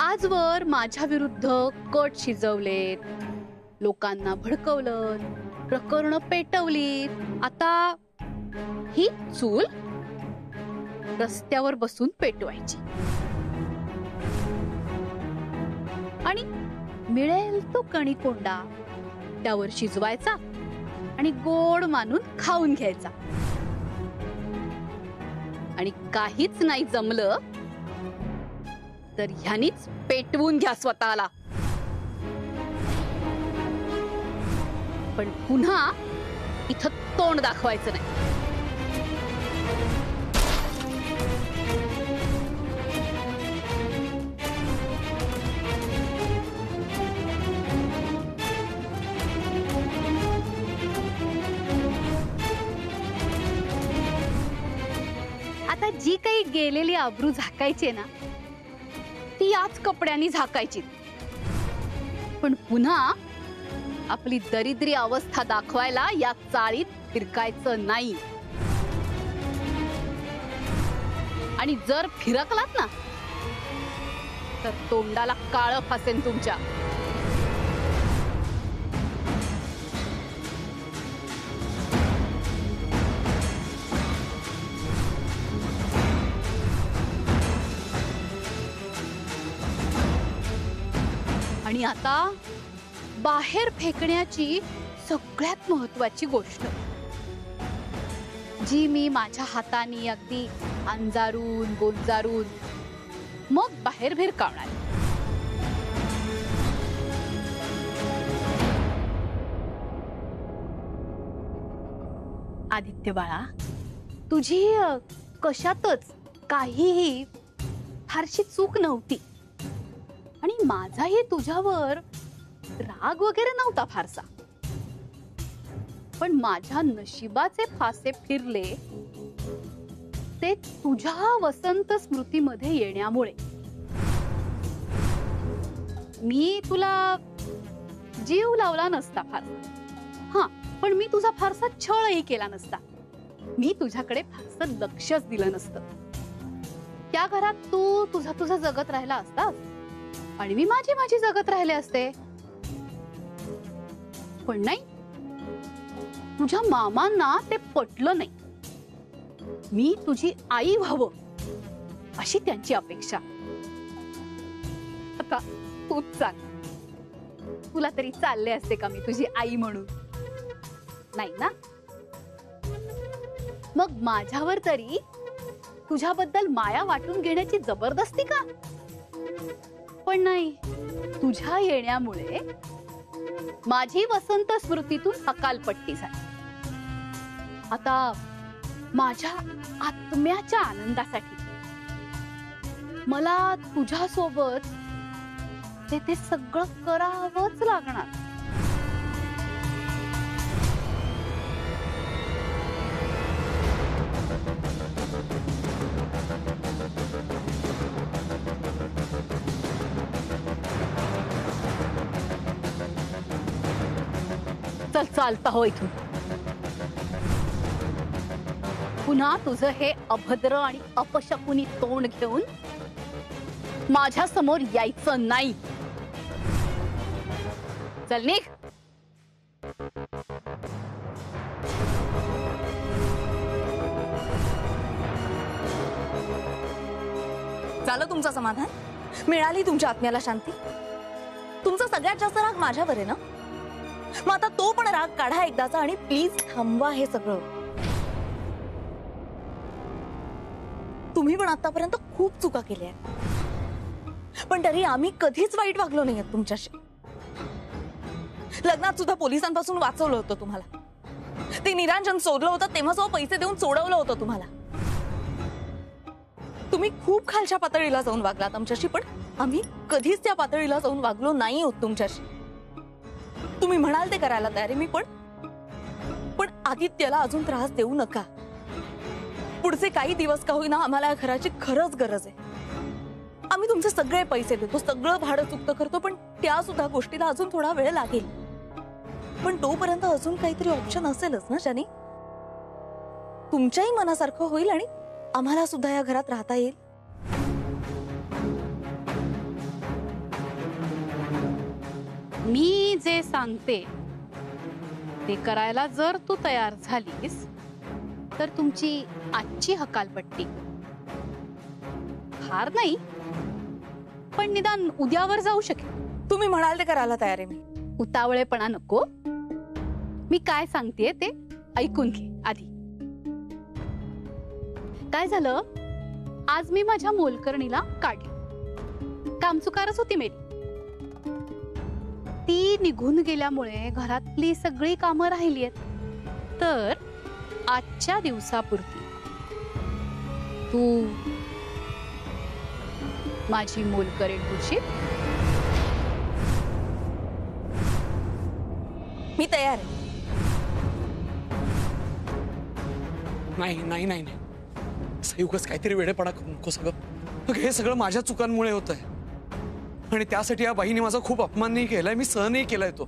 आजवर माझ्या विरुद्ध कट शिजवलेत, लोकांना भडकवलं, प्रकरण पेटवलीत. आता ही चूल रस्त्यावर बसून पेटवायची आणि मिळेल तो कणीकोंडा त्यावर शिजवायचा आणि गोड मानून खाऊन घ्यायचा. आणि काहीच नाही जमलं तर ह्यानीच पेटवून घ्या स्वतःला. पण पुन्हा इथं तोंड दाखवायचं नाही. आता जी काही गेलेली आबरू झाकायची ना ती याच कपड्यांनी झाकायची. पण पुन्हा आपली दरिद्री अवस्था दाखवायला या चाळीत फिरकायचं नाही. आणि जर फिरकलात ना तर तोंडाला काळं फासेन तुमच्या. आणि आता बाहेर फेकण्याची सगळ्यात महत्वाची गोष्ट जी मी माझ्या हाताने अगदी अंजारून गोंजारून मग बाहेर भिरकावणार. आदित्य बाळा, तुझी कशातच काहीही फारशी चूक नव्हती आणि माझाही तुझ्यावर राग वगैरे नव्हता फारसा. पण माझ्या नशिबाचे फासे फिरले ते तुझ्या वसंत स्मृतीमध्ये येण्यामुळे. मी तुला जीव लावला नसता फारसा, हा, पण मी तुझा फारसा छळही केला नसता. मी तुझ्याकडे फारसं लक्षच दिलं नसतं. त्या घरात तू तुझा जगत राहिला असतास आणि मी माझी जगत राहिले असते. पण नाही, तुझ्या मामांना ते पटलं नाही. मी तुझी आई व्हावं अशी त्यांची अपेक्षा. आता तूच सांग, तुला तरी चालले असते का मी तुझी आई म्हणून? नाही ना. मग माझ्यावर तरी तुझ्याबद्दल माया वाटून घेण्याची जबरदस्ती का? पण नाही, तुझ्या येण्यामुळे माझी वसंत स्मृतीतून हकालपट्टी झाली. आता माझ्या आत्म्याच्या आनंदासाठी मला तुझ्यासोबत ते सगळं करावंच लागणार. चल, चालता हो इथून. पुन्हा तुझं हे अभद्र आणि अपशकुनी तोंड घेऊन माझ्या समोर यायचं नाही. चल निघ. झालं तुमचं समाधान? मिळाली तुमच्या आत्म्याला शांती? तुमचा सगळ्यात जास्त राग माझ्यावर आहे ना? मग आता तो पण राग काढा एकदाचा आणि प्लीज थांबवा हे सगळं. तुम्ही पण आतापर्यंत खूप चुका केल्या आहेत, पण तरी आम्ही कधीच वाईट वागलो नाहीये तुमच्याशी. लग्नात सुद्धा पोलिसांपासून वाचवलं होतं तुम्हाला. ते निरांजन शोधलं होतं तेव्हा जो पैसे देऊन सोडवलं होतं तुम्हाला. तुम्ही खूप खालच्या पातळीला जाऊन वागलात आमच्याशी, पण आम्ही कधीच त्या पातळीला जाऊन वागलो नाही होत तुमच्याशी. तुम्ही म्हणाल ते करायला तयार आहे मी, पण आदित्यला अजून त्रास देऊ नका. पुढचे काही दिवस का होईना आम्हाला या घराची खरंच गरज आहे. आम्ही तुमचे सगळे पैसे देतो, सगळं भाडं चुकतं करतो, पण त्या सुद्धा गोष्टीला अजून थोडा वेळ लागेल. पण तोपर्यंत अजून काहीतरी ऑप्शन असेलच ना ज्याने तुमच्याही मनासारखं होईल आणि आम्हाला सुद्धा या घरात राहता येईल. मी जे सांगते ते करायला जर तू तयार झालीस तर तुमची आजची हकालपट्टी फार नाही पण निदान उद्यावर जाऊ शकेल। तुम्ही म्हणाल ते करायला तयार आहे मी। उतावळेपणा नको, मी काय सांगतेय ते ऐकून घे आधी। काय झालं, आज मी माझ्या मोलकरणीला काढली, कामचुकारच होती मेरी। ती निघून गेल्यामुळे घरातली सगळी कामं राहिली आहेत, तर आजच्या दिवसापुरती तू माझी मोलकरीण होशील? मी तयार आहे। नाही नाही नाही नाही, संयुगच काहीतरी वेडेपणा करू नको सगळं। अगं हे सगळं माझ्या चुकांमुळे होत आहे आणि त्यासाठी या बाईने माझा खूप अपमान नाही केलाय, मी सहनही केलाय तो,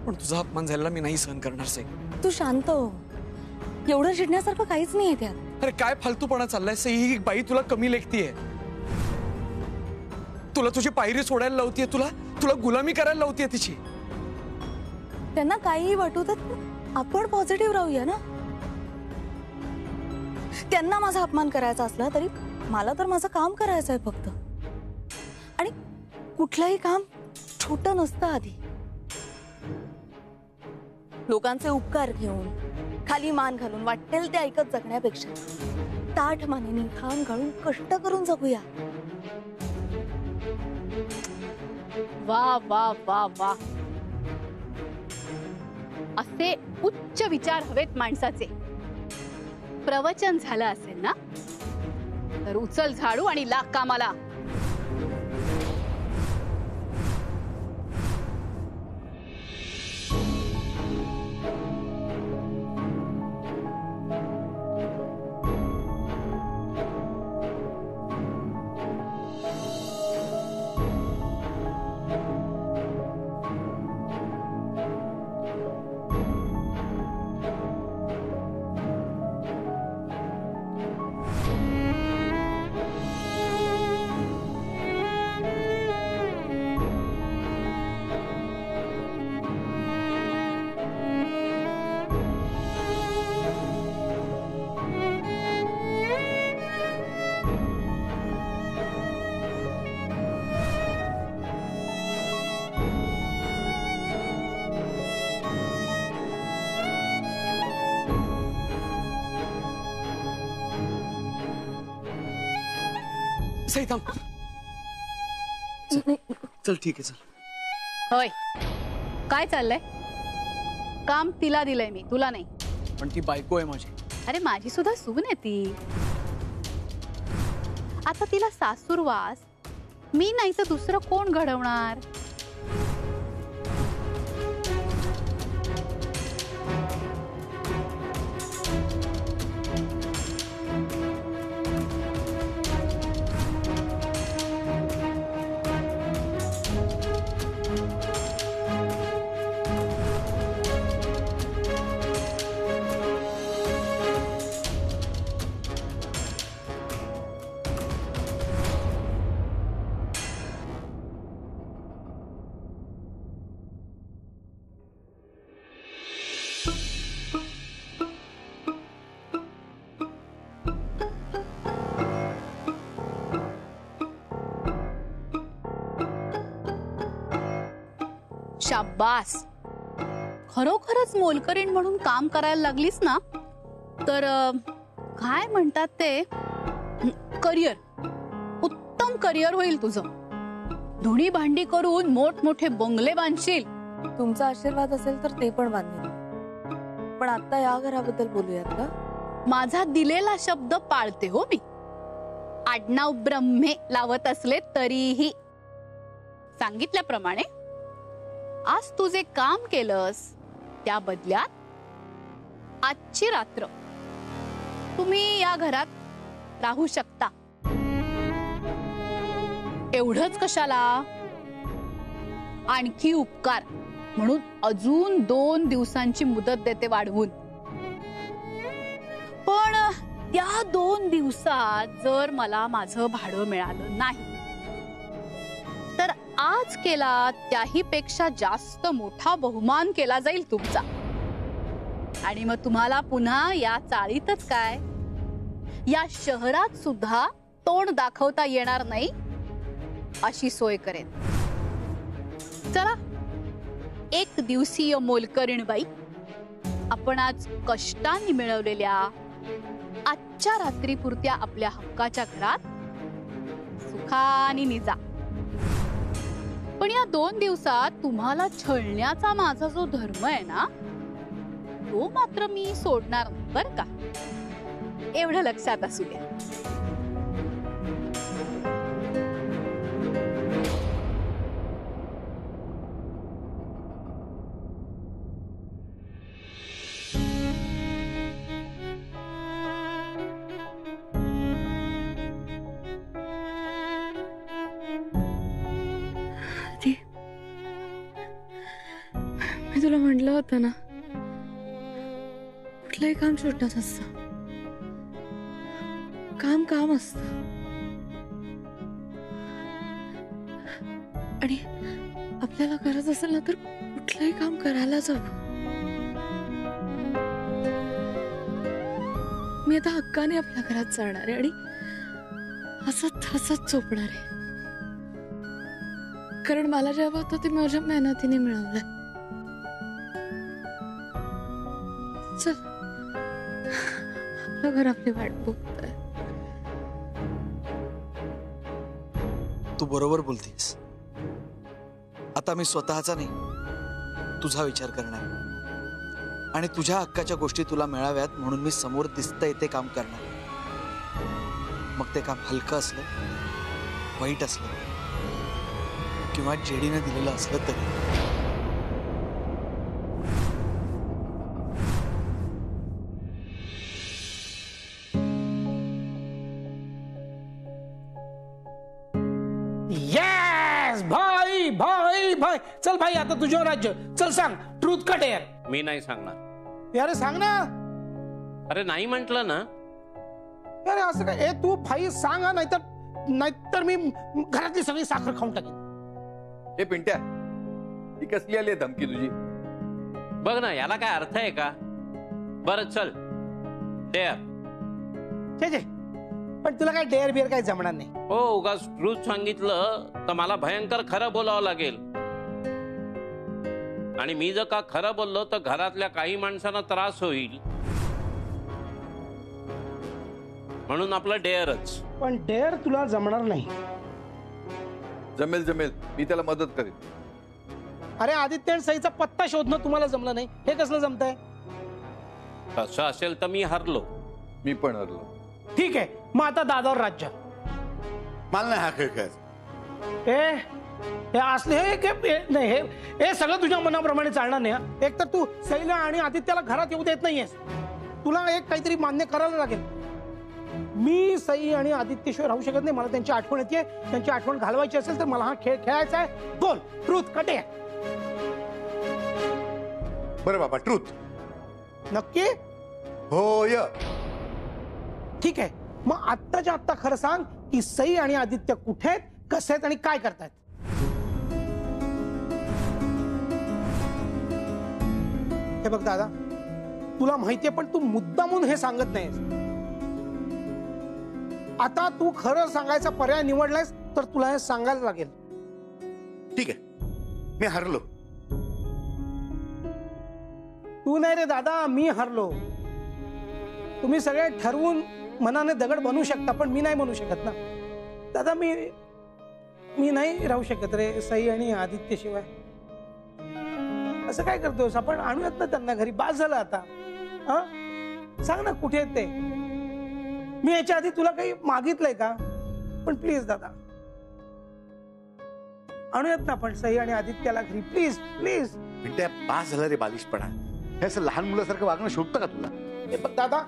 पण तुझा अपमान झालेला मी नाही सहन करणार सई। तू शांत हो, एवढं चिडण्यासारखं काहीच नाहीये त्यात। अरे काय फालतूपणा चाललाय सई, ही बाई तुला कमी लेखतीये, तुला तुझी पायरी सोडायला लावतीये, तुला गुलामी करायला लावतीये तिची। त्यांना काहीही वाटू तर आपण पॉझिटिव्ह राहूया ना। त्यांना माझा अपमान करायचा असला तरी मला तर माझं काम करायचं आहे फक्त, आणि कुठलंही काम छोटं नसतं आधी। लोकांचे उपकार घेऊन खाली मान घालून वाटेल ते ऐकत जगण्यापेक्षा ताठ मानेने घाम घालून कष्ट करून जगूया। वा वा वा वा, असे उच्च विचार हवेत माणसाचे। प्रवचन झालं असेल ना, तर उचल झाडू आणि लाग कामाला। सई थांब, चल ठीक आहे चल। होय, काय चाललंय? काम तिला दिलंय मी, तुला नाही। पण ती बायको आहे माझी। अरे माझी सुद्धा सून आहे ती, आता तिला सासूरवास मी नाही तर दुसरं कोण घडवणार? शाबास, खरोखरच मोलकरीण म्हणून काम करायला लागलीस ना, तर काय म्हणतात ते करिअर, उत्तम करिअर होईल तुझं। धुणी भांडी करून मोठमोठे बंगले बांधशील। तुमचा आशीर्वाद असेल तर ते पण बांधेन, पण आता या घराबद्दल बोलूयात का? माझा दिलेला शब्द पाळते हो मी, आडनाव ब्रह्मे लावत असले तरीही। सांगितल्याप्रमाणे आज तू जे काम केलंस त्या बदल्यात आजची रात्र तुम्ही या घरात राहू शकता। एवढंच कशाला, आणखी उपकार म्हणून अजून 2 दिवसांची मुदत देते वाढवून। पण त्या 2 दिवसात जर मला माझं भाडं मिळालं नाही तर आज केला त्याही पेक्षा जास्त मोठा बहुमान केला जाईल तुमचा. आणि मग तुम्हाला पुन्हा या चाळीतच काय, या शहरात सुद्धा तोंड दाखवता येणार नाही अशी सोय करेन. चला, एक दिवसीय मोलकरीण बाई, आपण आज कष्टाने मिळवलेल्या आजच्या रात्रीपुरत्या आपल्या हक्काच्या घरात सुखाने निजा. पण या 2 दिवसात तुम्हाला छळण्याचा माझा जो धर्म आहे ना, तो मात्र मी सोडणार नाही बर का. एवढं लक्षात असू द्या. मी तुला म्हटलं होतं ना, कुठलंही काम छोटंच असतं. काम काम असत. आणि आपल्याला गरज असेल ना तर कुठलंही काम करायलाच हवं. मी आता हक्काने आपल्या घरात जाणार आहे आणि हसत हसत झोपणार आहे. कारण मला जे हवं होतं ते माझ्या मेहनतीने मिळवलंय. चल, आपलं घर आपली वाट बघतंय. तू बरोबर बोलतीस. आता मी स्वतःचा नाही, तुझा विचार करणार आणि तुझ्या हक्काच्या गोष्टी तुला मिळाव्यात म्हणून मी समोर दिसतंय ते काम करणार. मग ते काम हलकं असलं, वाईट असलं किंवा जेडीने दिलेलं असलं तरी. भाई भाई भाई चल भाई, आता तुझ्यावर राज्य. चल सांग, ट्रूथ का डेअर. मी नाही सांगणार. यार सांग ना. अरे नाही म्हंटल ना. यार असं काय, ए तू भाई सांग, नाहीतर मी घरातली सगळी साखर खाऊन टाकेन. हे पिंट्या, ही कसली आली आहे धमकी तुझी? बघ ना, याला काय अर्थ आहे का? बरं चल, डेअर. छे, पण तुला काय डेअर बिअर काय जमणार नाही. हो, उगाच ट्रूथ सांगितलं तर मला भयंकर खरं बोलावं लागेल. आणि मी जर का खरं बोललो तर घरातल्या काही माणसांना त्रास होईल. म्हणून आपलं डेअरच. पण डेअर तुला जमणार नाही. जमेल जमेल, मी त्याला मदत करेन. अरे आदित्य आणि सईचा पत्ता शोधणं तुम्हाला जमलं नाही, हे कसलं जमतंय? तसं असेल तर मी हरलो. मी पण हरलो. ठीक आहे, मग आता दादावर राज्य. मला नाही हा खेळ खेळायचा. हे असले हे सगळं तुझ्या मनाप्रमाणे चालणार नाही. एक तर तू सईला आणि आदित्याला घरात येऊ देत नाहीयेस. तुला एक काहीतरी मान्य करायला लागेल. मी सई आणि आदित्यशिवाय राहू शकत नाही. मला त्यांची आठवण येते. त्यांची आठवण घालवायची असेल तर मला हा खेळ खेळायचा आहे. बोल, ट्रूथ कटे. बरं बाबा, ट्रूथ. नक्की? होय. ठीक आहे, मग आत्ताच्या आत्ता खरं सांग की सई आणि आदित्य कुठे आहेत, कसे आहेत आणि काय करतायत? हे बघ दादा, तुला माहितीये पण तू मुद्दामून हे सांगत नाहीस. आता तू खरं सांगायचा पर्याय निवडलायस तर तुला हे सांगायला लागेल. ठीक आहे, मी हरलो. तू नाही रे दादा, मी हरलो. तुम्ही सगळे ठरवून मनाने दगड बनवू शकता, पण मी नाही बनवू शकत ना दादा. मी नाही राहू शकत रे सई आणि आदित्य शिवाय. असं काय करतोस? आपण आणूयात ना त्यांना घरी. बास झालं आता. सांग ना कुठे आहेत ते. मी याच्या आधी तुला काही मागितलंय का? पण प्लीज दादा, आणूयात ना आपण सई आणि आदित्याला घरी. Please please. पिंट्या, पास झाला रे बालिशपणा. हे असं लहान मुलासारखं वागणं शोधतं का तुला? हे बघ दादा,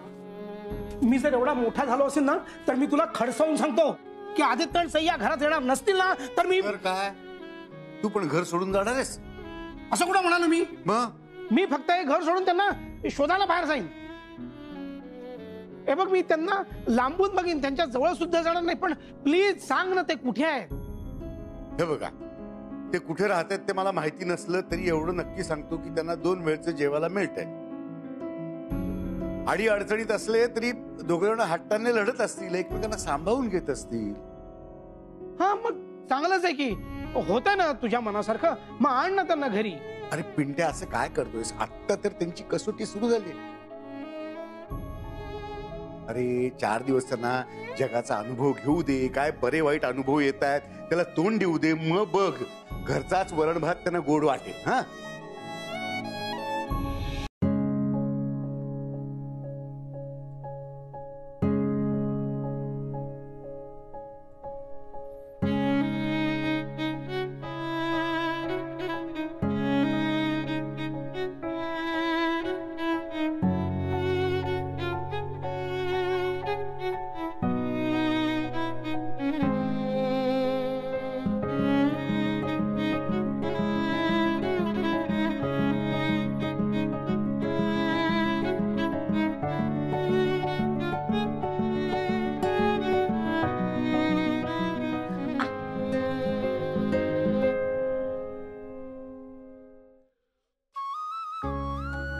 मी जर एवढा मोठा झालो असेल ना तर मी तुला खडसावून सांगतो की आदित्य आणि सई या घरात येणार नसतील ना तर मी. काय तू पण घर सोडून जाणार आहेस? असं कुठं म्हणालो मी? मग मी फक्त हे घर सोडून त्यांना शोधायला बाहेर जाईन. हे बघ, मी त्यांना लांबून बघीन, त्यांच्या जवळ सुद्धा जाणार नाही. पण प्लीज सांग ना ते कुठे आहेत. हे बघा, ते कुठे राहतात ते मला माहिती नसलं तरी एवढं नक्की सांगतो की त्यांना 2 वेळचं जेवायला मिळतंय. अडी अडचणीत असले तरी दोघे जण हट्टाने लढत असतील, एकमेकांना सांभाळून घेत असतील. हा मग चांगलंच आहे की, होतं ना तुझ्या मनासारखं, मग आण ना त्यांना घरी. अरे पिंट्या, असं काय करतोयस? आत्ता तर त्यांची कसोटी सुरू झाली. अरे 4 दिवस त्यांना जगाचा अनुभव घेऊ दे, काय बरे वाईट अनुभव येत आहेत त्याला तोंड देऊ दे, मग बघ घरचाच वरण भात त्यांना गोड वाटेल. हा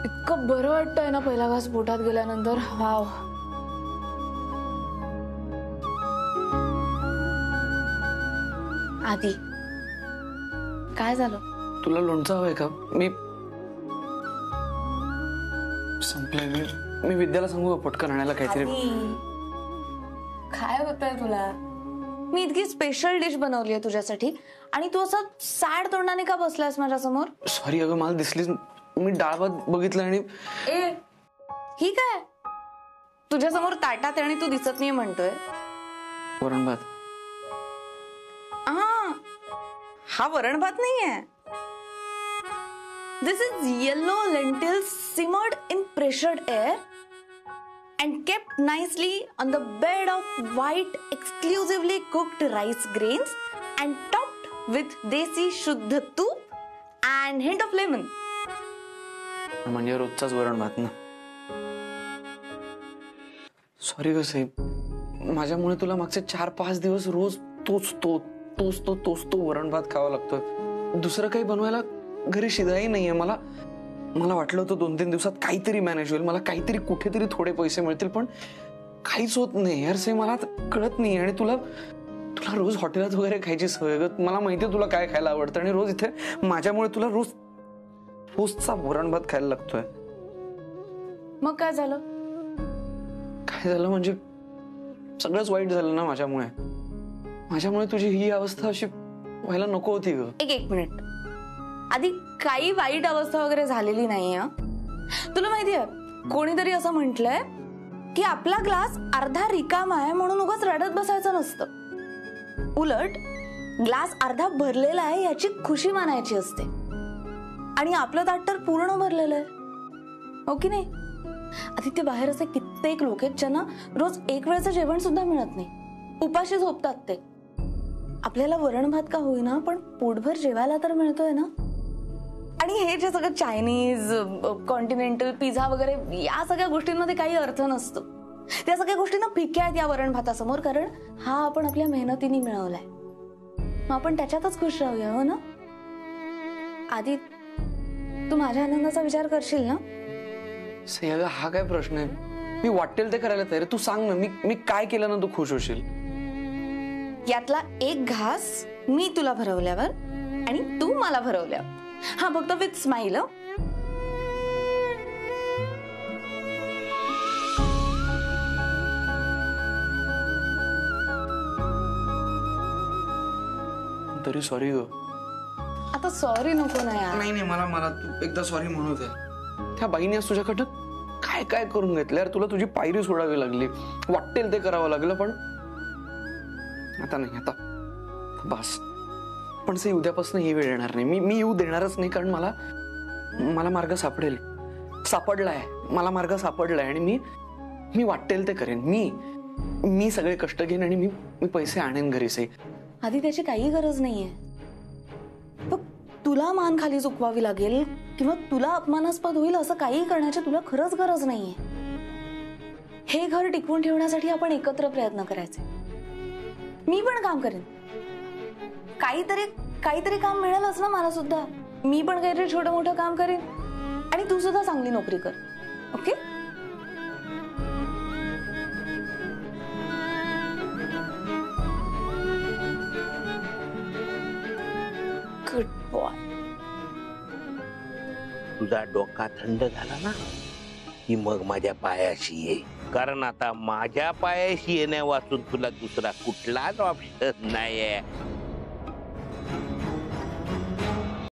इतकं बरं वाटतंय ना पहिला घास पोटात गेल्यानंतर. वाव. आधी काय झालं? तुला लोणचं हवंय का? मी संपलंय. मी विद्याला सांगू का पटकन आणायला काहीतरी? काय होतंय तुला? मी इतकी स्पेशल डिश बनवली आहे तुझ्यासाठी आणि तू असं सॅड तोंडाने का बसलायस माझ्या समोर? सॉरी अगं, मला दिसलीच. मी डाळ भात बघितलं आणि ही काय तुझ्या समोर ताटात आणि तू दिसत नाही म्हणतोय? वरण भात. हा वरण भात नाहीये. This is yellow lentils simmered in pressured air and kept nicely on the bed of white exclusively cooked rice grains and topped with desi shuddha तूप and hint of lemon. म्हणजे रोजचाच वरण भात ना. सॉरी ग साहेब, माझ्यामुळे तुला मागचे 4-5 दिवस रोज तोच तो वरण भात खावा लागतोय. दुसरं काही बनवायला घरी शिजाई नाहीये. मला वाटलं होतं 2-3 दिवसात काहीतरी मॅनेज होईल, मला काहीतरी कुठेतरी थोडे पैसे मिळतील, पण काहीच होत नाही यार से. मला कळत नाही. आणि तुला रोज हॉटेलात वगैरे खायची सवय ग. मला माहितीये तुला काय खायला आवडतं आणि रोज इथे माझ्यामुळे तुला रोजचा वरण भात खायला लागतोय. मग काय झालं? काय झालं म्हणजे सगळंच वाईट झालं ना माझ्यामुळे. माझ्यामुळे तुझी ही अवस्था अशी व्हायला नको होती ग. एक मिनिट. आधी काही वाईट अवस्था वगैरे झालेली नाहीये. तुला माहितीये कोणीतरी असं म्हटलंय की आपला ग्लास अर्धा रिकामा आहे म्हणून उगाच रडत बसायचं नसतं. उलट ग्लास अर्धा भरलेला आहे याची खुशी मानायची असते. आणि आपलं ताट तर पूर्ण भरलेलं आहे, हो की नाही? आदित्य, बाहेर असे कित्येक लोक आहेत ज्यांना रोज एक वेळचं जेवण सुद्धा मिळत नाही, उपाशी झोपतात ते. आपल्याला वरण भात का होईना पण पोटभर जेवायला तर मिळतोय ना. आणि हे जे सगळं चायनीज, कॉन्टिनेंटल, पिझ्झा वगैरे या सगळ्या गोष्टींमध्ये काही अर्थ नसतो. त्या सगळ्या गोष्टींना फिक्या आहेत या वरण भातासमोर, कारण हा आपण आपल्या मेहनतीने मिळवलाय. मग आपण त्याच्यातच खुश राहूया, हो ना? आधी तू माझ्या आनंदाचा विचार करशील ना? सह्यागा, हा काय प्रश्न आहे? मी वाटेल ते करायला तयार. तू सांग ना, मी काय केलं ना तू खुश होशील? यातला एक घास मी तुला भरवल्यावर आणि तू मला भरवल्यावर. हा, फक्त विथ स्माइल. तरी सॉरी ग. आता सॉरी नको ना यार. नाही, मला तू एकदा सॉरी म्हणू दे. त्या बाईने आज तुझ्याकडं काय काय करून घेतलं यार. तुला तुझी पायरी सोडावी लागली, वाटेल ते करावं लागलं, पण आता नाही. आता बस. पण से उद्यापासून ही वेळ येणार नाही. मी येऊ देणारच नाही, कारण मला मार्ग सापडलाय. मला मार्ग सापडलाय आणि मी वाटेल ते करेन. मी सगळे कष्ट घेईन आणि मी पैसे आणेन घरी. से आधी त्याची काही गरज नाहीये. तुला मान खाली चुकवावी लागेल किंवा तुला अपमानास्पद होईल असं काही करण्याची तुला खरंच गरज नाहीये. हे घर टिकवून ठेवण्यासाठी आपण एकत्र प्रयत्न करायचे. मी पण काम करेन, काहीतरी काहीतरी काम मिळेलच ना मला सुद्धा. मी पण काहीतरी छोटं मोठं काम करेन आणि तू सुद्धा चांगली नोकरी कर. ओके? Good boy. तुझा डोका थंड झाला ना की मग माझ्या पायाशी ये, कारण आता माझ्या पायाशी येण्या वाचून तुला दुसरा कुठलाच ऑप्शन नाहीये.